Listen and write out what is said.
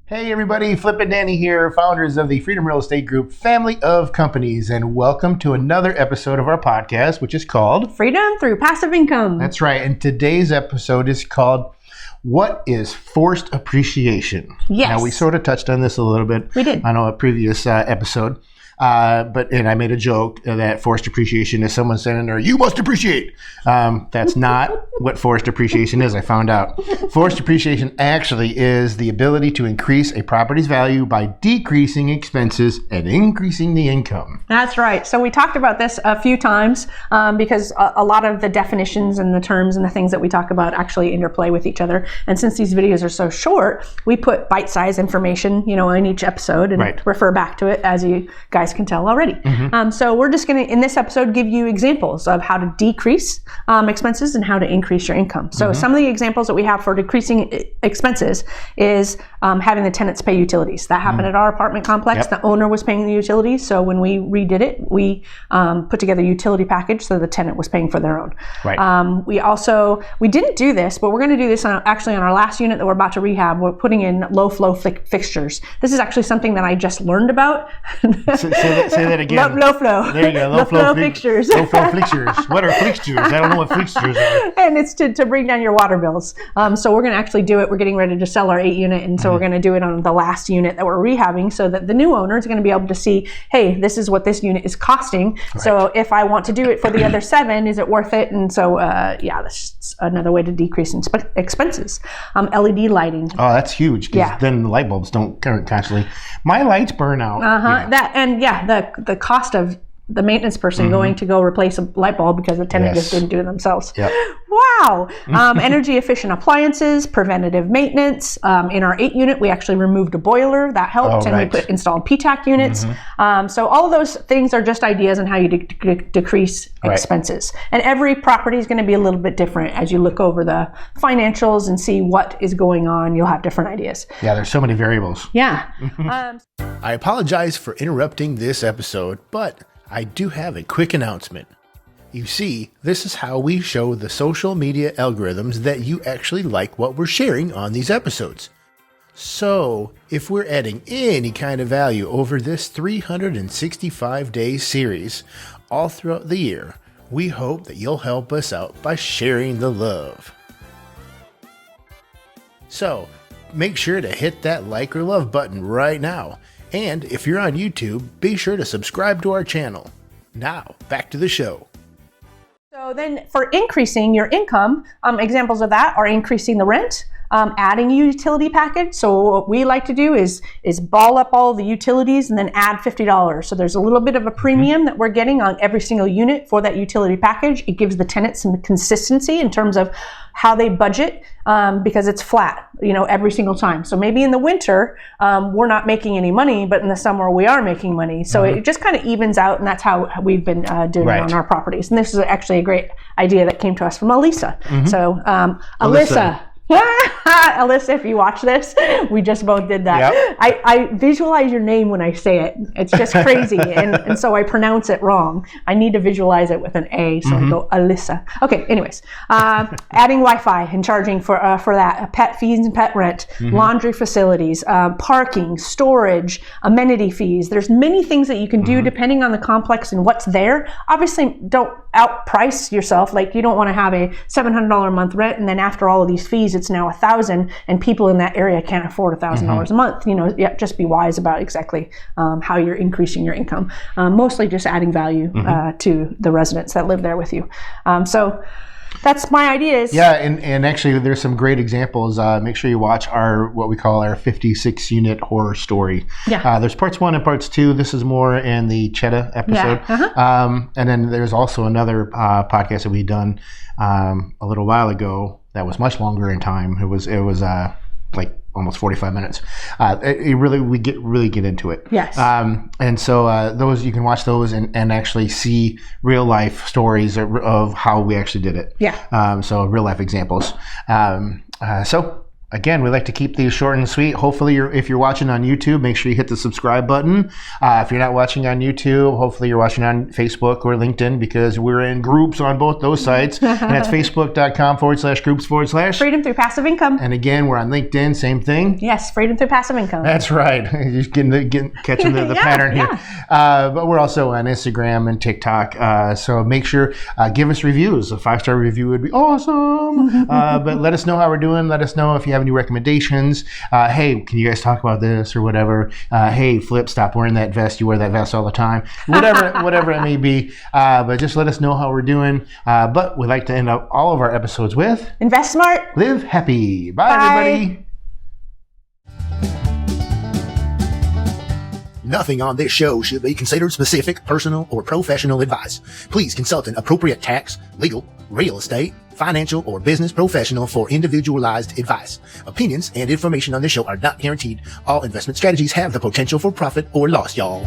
Hey everybody, Flip and Danny here, founders of the Freedom Real Estate Group family of companies, and welcome to another episode of our podcast, which is called Freedom Through Passive Income. That's right, and today's episode is called What is Forced Appreciation? Yes. Now, we sort of touched on this a little bit. We did. On a previous episode. And I made a joke that forced appreciation is someone saying there, you must appreciate. That's not what forced appreciation is, I found out. Forced appreciation actually is the ability to increase a property's value by decreasing expenses and increasing the income. That's right. So we talked about this a few times because a lot of the definitions and the terms and the things that we talk about actually interplay with each other. And since these videos are so short, we put bite-sized information, in each episode and refer back to it, as you guys can tell already. Mm-hmm. So we're just going to, in this episode, give you examples of how to decrease expenses and how to increase your income. So some of the examples that we have for decreasing expenses is having the tenants pay utilities. That happened at our apartment complex. Yep. The owner was paying the utilities. So when we redid it, we put together a utility package so the tenant was paying for their own. Right. We didn't do this, but we're going to do this actually on our last unit that we're about to rehab. We're putting in low flow fixtures. This is actually something that I just learned about. Say that again. Low flow. There you go. Low flow fixtures. Low flow fixtures. What are fixtures? I don't know what fixtures are. And it's to bring down your water bills. So we're going to actually do it. We're getting ready to sell our 8 unit. And so we're going to do it on the last unit that we're rehabbing so that the new owner is going to be able to see, hey, this is what this unit is costing. Right. So if I want to do it for the other 7, is it worth it? And so, that's just another way to decrease expenses. LED lighting. Oh, that's huge. Because then the light bulbs don't constantly. My lights burn out. The cost of the maintenance person going to go replace a light bulb because the tenant just didn't do it themselves. Yep. Wow. Energy efficient appliances, preventative maintenance. In our 8 unit, we actually removed a boiler. That helped. We installed PTAC units. So all of those things are just ideas on how you decrease expenses. And every property is going to be a little bit different. As you look over the financials and see what is going on, you'll have different ideas. Yeah, there's so many variables. Yeah. I apologize for interrupting this episode, but I do have a quick announcement. You see, this is how we show the social media algorithms that you actually like what we're sharing on these episodes. So, if we're adding any kind of value over this 365-day series all throughout the year, we hope that you'll help us out by sharing the love. So, make sure to hit that like or love button right now. And if you're on YouTube, be sure to subscribe to our channel. Now, back to the show. So then for increasing your income, examples of that are increasing the rent, adding a utility package. So what we like to do is ball up all the utilities and then add $50. So there's a little bit of a premium that we're getting on every single unit for that utility package. It gives the tenant some consistency in terms of how they budget because it's flat, every single time. So maybe in the winter, we're not making any money, but in the summer we are making money. So it just kind of evens out, and that's how we've been doing it on our properties. And this is actually a great idea that came to us from Elisa. So Alyssa. Alyssa, if you watch this, we just both did that. Yep. I visualize your name when I say it. It's just crazy. and so I pronounce it wrong. I need to visualize it with an A. So I go Alyssa. Okay, anyways. Adding Wi-Fi and charging for that. Pet fees and pet rent. Laundry facilities. Parking. Storage. Amenity fees. There's many things that you can do depending on the complex and what's there. Obviously, don't outprice yourself. Like, you don't want to have a $700 a month rent and then after all of these fees it's now $1,000 and people in that area can't afford $1,000 a month. Just be wise about exactly how you're increasing your income. Mostly just adding value to the residents that live there with you. So that's my ideas. Yeah, and actually there's some great examples. Make sure you watch what we call our 56 unit horror story. Yeah. There's parts 1 and parts 2. This is more in the Cheddar episode. Yeah. And then there's also another podcast that we've done a little while ago that was much longer in time. It was like almost 45 minutes. We really get into it. Yes. And so those, you can watch those and actually see real life stories of how we actually did it. Yeah. So real life examples. So Again, we like to keep these short and sweet. Hopefully, if you're watching on YouTube, make sure you hit the subscribe button. If you're not watching on YouTube, hopefully you're watching on Facebook or LinkedIn, because we're in groups on both those sites. And that's facebook.com/groups/ Freedom Through Passive Income. And again, we're on LinkedIn, same thing. Yes, Freedom Through Passive Income. That's right. You're catching the pattern here. But we're also on Instagram and TikTok. So make sure, give us reviews. A 5-star review would be awesome. But let us know how we're doing. Let us know if you have any recommendations. Hey, can you guys talk about this or whatever? Hey, Flip, stop wearing that vest. You wear that vest all the time. Whatever it may be. But just let us know how we're doing. But we like to end up all of our episodes with Invest smart. Live happy. Bye. Everybody. Nothing on this show should be considered specific, personal, or professional advice. Please consult an appropriate tax, legal, real estate, financial, or business professional for individualized advice. Opinions and information on this show are not guaranteed. All investment strategies have the potential for profit or loss, y'all.